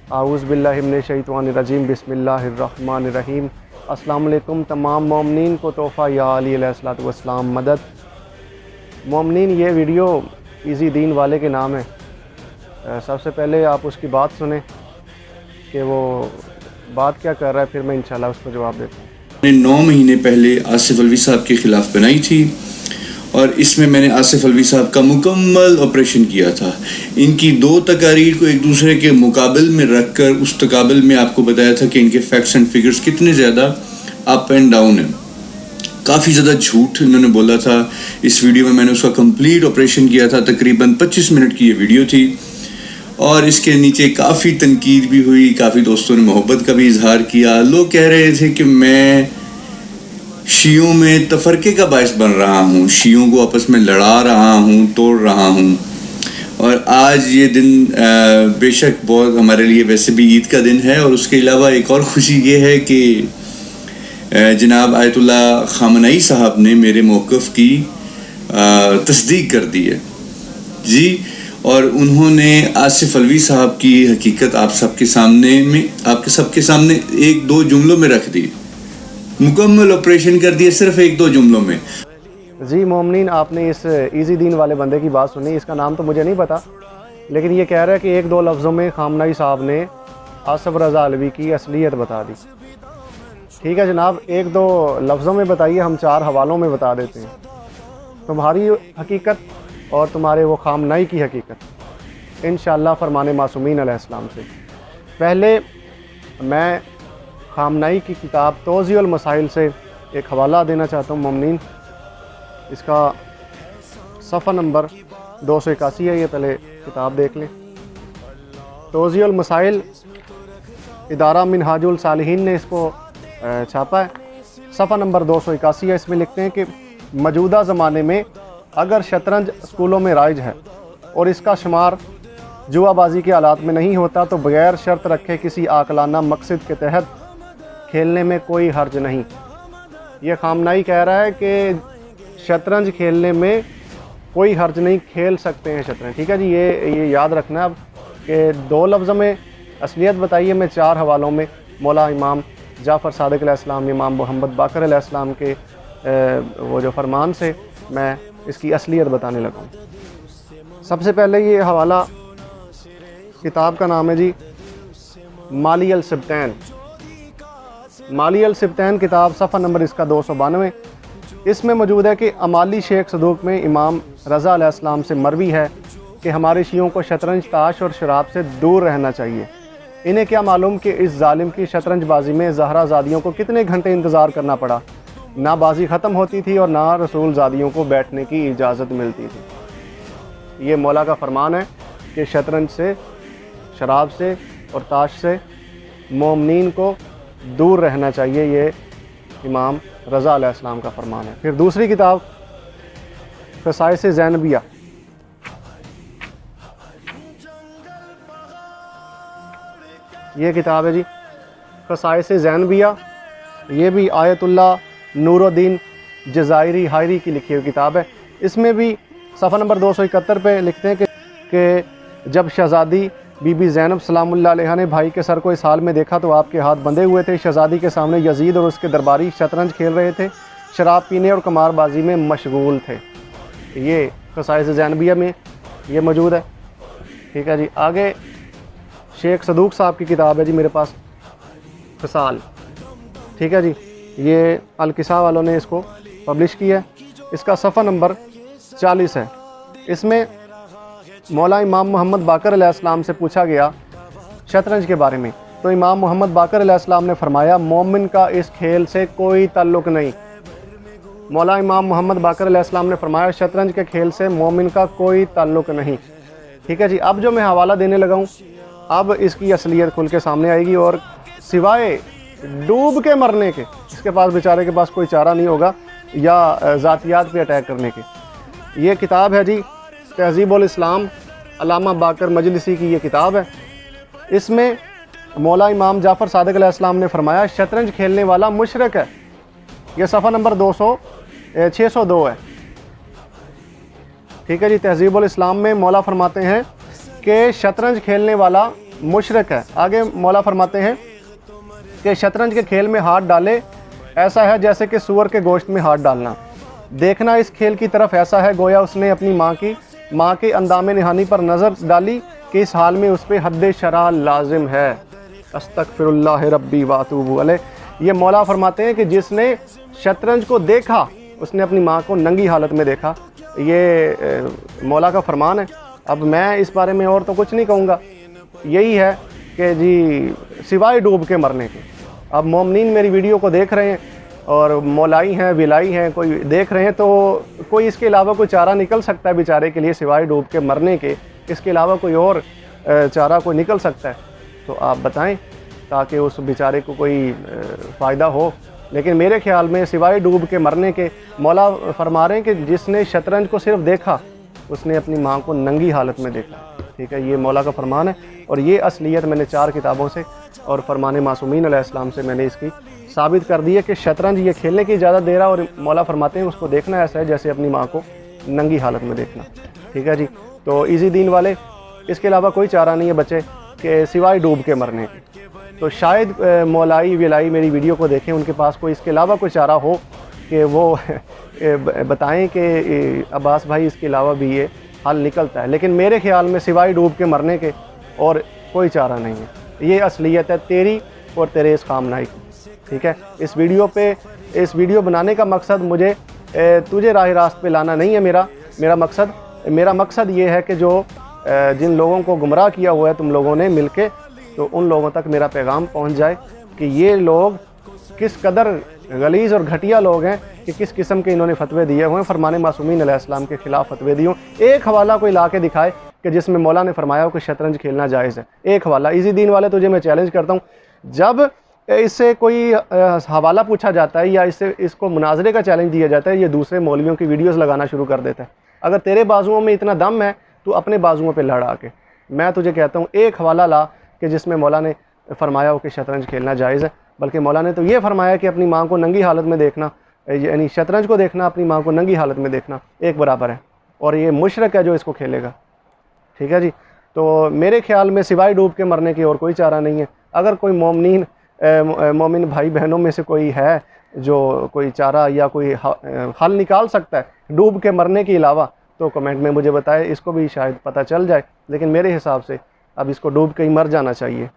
आऊज़ बिल्लाहि मिनश शैतानिर रजीम बिस्मिल्लाहिर्रहमानिर रहीम। अस्सलाम वालेकुम तमाम मोमिनीन को तोहफ़ा या अली अलैहिस्सलातु वस्सलाम मदद। मोमिनीन, ये वीडियो इज़ी दीन वाले के नाम है। सबसे पहले आप उसकी बात सुने कि वो बात क्या कर रहा है, फिर मैं इंशाल्लाह उसको जवाब देता हूँ। मैंने 9 महीने पहले आसिफ अलवी साहब के ख़िलाफ़ बनाई थी और इसमें मैंने आसिफ अलवी साहब का मुकम्मल ऑपरेशन किया था। इनकी 2 तकारीर को एक दूसरे के मुकाबले में रख कर उस तकाबल में आपको बताया था कि इनके फैक्ट्स एंड फिगर्स कितने ज़्यादा अप एंड डाउन हैं। काफ़ी ज़्यादा झूठ इन्होंने बोला था। इस वीडियो में मैंने उसका कंप्लीट ऑपरेशन किया था। तकरीबन 25 मिनट की ये वीडियो थी और इसके नीचे काफ़ी तनकीद भी हुई। काफ़ी दोस्तों ने मोहब्बत का भी इजहार किया। लोग कह रहे थे कि मैं शियों में तफरके का बायस बन रहा हूँ, शियों को आपस में लड़ा रहा हूँ, तोड़ रहा हूँ। और आज ये दिन बेशक बहुत हमारे लिए वैसे भी ईद का दिन है और उसके अलावा एक और ख़ुशी ये है कि जनाब आयतुल्ला ख़ामनई साहब ने मेरे मौक़िफ़ की तस्दीक कर दी है जी। और उन्होंने आसिफ अलवी साहब की हकीकत आप सबके सामने 1-2 जुमलों में रख दी। मुकम्मल ऑपरेशन कर दिया सिर्फ 1-2 जुमलों में। जी मोमिनीन, आपने इस इज़ी दीन वाले बंदे की बात सुनी। इसका नाम तो मुझे नहीं पता, लेकिन ये कह रहा है कि 1-2 लफ्ज़ों में ख़ामनई साहब ने आसिफ रज़ा अलवी की असलियत बता दी। ठीक है जनाब, 1-2 लफ्ज़ों में बताइए, हम 4 हवालों में बता देते हैं तुम्हारी हकीकत और तुम्हारे वो ख़ामनई की हकीकत इंशाअल्लाह फ़रमाने मासूमीन अलैहिस्सलाम से। पहले मैं ख़ामनई की किताब तौज़ीउल मसाइल से एक हवाला देना चाहता हूँ मोमिनीन। इसका सफ़ा नंबर 281 है। ये पहले किताब देख लें। तौज़ीउल मसाइल इदारा मिनहाजुल सालिहीन ने इसको छापा है। सफ़ा नंबर 281 है। इसमें लिखते हैं कि मौजूदा ज़माने में अगर शतरंज स्कूलों में राइज है और इसका शुमार जुआबाजी के हालात में नहीं होता तो बग़ैर शर्त रखे किसी आकलाना मकसद के तहत खेलने में कोई हर्ज नहीं। ये ख़ामनई कह रहा है कि शतरंज खेलने में कोई हर्ज नहीं, खेल सकते हैं शतरंज। ठीक है जी, ये याद रखना अब कि 2 लफ्ज़ों में असलियत बताइए। मैं 4 हवालों में मौला इमाम जाफ़र सादिक़ अलैहिस्सलाम, इमाम मोहम्मद बाक़र अलैहिस्सलाम के वो जो फरमान से मैं इसकी असलियत बताने लगा हूँ। सबसे पहले ये हवाला, किताब का नाम है जी माली अल सिब्तैन। माली अल सिब्तैन किताब, सफ़ा नंबर इसका 292। इसमें मौजूद है कि अमाली शेख सदूक में इमाम रज़ा अलैहिस्सलाम से मरवी है कि हमारे शियों को शतरंज, ताश और शराब से दूर रहना चाहिए। इन्हें क्या मालूम कि इस जालिम की शतरंजबाजी में ज़हरा ज़ादियों को कितने घंटे इंतज़ार करना पड़ा। ना बाजी ख़त्म होती थी और ना रसूल ज़ादियों को बैठने की इजाज़त मिलती थी। ये मौला का फरमान है कि शतरंज से, शराब से और ताश से मोमिनीन को दूर रहना चाहिए। ये इमाम रज़ा अलैहिस्सलाम का फरमान है। फिर दूसरी किताब ख़साइस ज़ैनबिया। ये किताब है जी ख़साइस ज़ैनबिया। ये भी आयतुल्ला नूरुद्दीन जज़ायरी हायरी की लिखी हुई किताब है। इसमें भी सफ़ा नंबर 271 पे लिखते हैं कि जब शहज़ादी बीबी ज़ैनब सलामुल्लाह अलैहा ने भाई के सर को इस हाल में देखा तो आपके हाथ बंधे हुए थे। शहज़ादी के सामने यजीद और उसके दरबारी शतरंज खेल रहे थे, शराब पीने और कमारबाजी में मशगूल थे। ये ख़साइस ज़ैनबिया में ये मौजूद है। ठीक है जी, आगे शेख सदूक साहब की किताब है जी मेरे पास, फ़िसाल। ठीक है जी, ये अल-किसा वालों ने इसको पब्लिश किया है। इसका सफ़ा नंबर 40 है। इसमें मौला इमाम मोहम्मद बाक़र अलैहिस्सलाम से पूछा गया शतरंज के बारे में, तो इमाम मोहम्मद बाक़र अलैहिस्सलाम ने फरमाया मोमिन का इस खेल से कोई ताल्लुक़ नहीं। मौला इमाम मोहम्मद बाक़र अलैहिस्सलाम ने फरमाया शतरंज के खेल से मोमिन का कोई ताल्लुक़ नहीं। ठीक है जी, अब जो मैं हवाला देने लगा हूँ, अब इसकी असलियत खुल के सामने आएगी और सिवाय डूब के मरने के इसके पास, बेचारे के पास कोई चारा नहीं होगा या ज़ातियात पे अटैक करने के। ये किताब है जी तहज़ीबुल इस्लाम, अल्लामा बाकर मजलिसी की ये किताब है। इसमें मौला इमाम जाफ़र सादिक़ अलैहिस्सलाम ने फरमाया शतरंज खेलने वाला मुशरिक है। ये सफ़ा नंबर 602 है। ठीक है जी, तहज़ीबुल इस्लाम में मौला फरमाते हैं कि शतरंज खेलने वाला मुशरिक है। आगे मौला फरमाते हैं कि शतरंज के खेल में हाथ डाले ऐसा है जैसे कि सूअर के गोश्त में हाथ डालना। देखना इस खेल की तरफ ऐसा है गोया उसने अपनी माँ के अंदामे निहानी पर नज़र डाली कि इस हाल में उस पर हद शरा लाजिम है। अस्तगफिरुल्लाह रब्बी वातूबु अलैह। ये मौला फरमाते हैं कि जिसने शतरंज को देखा उसने अपनी माँ को नंगी हालत में देखा। ये मौला का फरमान है। अब मैं इस बारे में और तो कुछ नहीं कहूँगा, यही है कि जी सिवाय डूब के मरने के। अब मोमिनीन मेरी वीडियो को देख रहे हैं और मौलाई हैं, विलाई हैं, कोई देख रहे हैं, तो कोई इसके अलावा कोई चारा निकल सकता है बेचारे के लिए सिवाय डूब के मरने के? इसके अलावा कोई और चारा कोई निकल सकता है तो आप बताएं, ताकि उस बेचारे को कोई फ़ायदा हो। लेकिन मेरे ख्याल में सिवाय डूब के मरने के मौला फरमा रहे हैं कि जिसने शतरंज को सिर्फ देखा उसने अपनी माँ को नंगी हालत में देखा। ठीक है, ये मौला का फरमान है और ये असलियत मैंने 4 किताबों से और फरमान मासूमीन अलैहिस्सलाम से मैंने इसकी साबित कर दी है कि शतरंज ये खेलने की इजाज़त दे रहा और मौला फरमाते हैं उसको देखना ऐसा है जैसे अपनी माँ को नंगी हालत में देखना। ठीक है जी, तो इजी दीन वाले, इसके अलावा कोई चारा नहीं है बच्चे कि सिवाय डूब के मरने के। तो शायद मौलाई विलाई मेरी वीडियो को देखें, उनके पास कोई इसके अलावा कोई चारा हो कि वो बताएं कि अब्बास भाई इसके अलावा भी ये हल निकलता है। लेकिन मेरे ख्याल में सिवाय डूब के मरने के और कोई चारा नहीं है। ये असलियत है तेरी और तेरे इस खामनाई की। ठीक है, इस वीडियो बनाने का मकसद मुझे तुझे राह रास्त पे लाना नहीं है। मेरा मकसद ये है कि जो जिन लोगों को गुमराह किया हुआ है तुम लोगों ने मिलके, तो उन लोगों तक मेरा पैगाम पहुंच जाए कि ये लोग किस कदर गलीज़ और घटिया लोग हैं कि किस किस्म के इन्होंने फतवे दिए हुए हैं, फरमान मासूमीन अलैहिस्सलाम के ख़िलाफ़ फतवे दिए। एक हवाला कोई ला के दिखाए कि जिसमें मौला ने फरमाया हो कि शतरंज खेलना जायज़ है। एक हवाला। इसी दीन वाले तुझे मैं चैलेंज करता हूँ, जब इससे कोई हवाला पूछा जाता है या इसको मुनाजरे का चैलेंज दिया जाता है, ये दूसरे मौलवियों की वीडियोज़ लगाना शुरू कर देता है। अगर तेरे बाजुओं में इतना दम है तो अपने बाजुओं पर लड़ आके। मैं तुझे कहता हूँ एक हवाला ला कि जिसमें मौला ने फरमाया हो कि शतरंज खेलना जायज़ है। बल्कि मौला ने तो ये फरमाया कि अपनी माँ को नंगी हालत में देखना, यानी शतरंज को देखना, अपनी माँ को नंगी हालत में देखना एक बराबर है, और ये मुशरिक है जो इसको खेलेगा। ठीक है जी, तो मेरे ख्याल में सिवाय डूब के मरने की और कोई चारा नहीं है। अगर कोई मोमिन भाई बहनों में से कोई है जो कोई चारा या कोई हल निकाल सकता है डूब के मरने के अलावा, तो कमेंट में मुझे बताए, इसको भी शायद पता चल जाए। लेकिन मेरे हिसाब से अब इसको डूब के ही मर जाना चाहिए।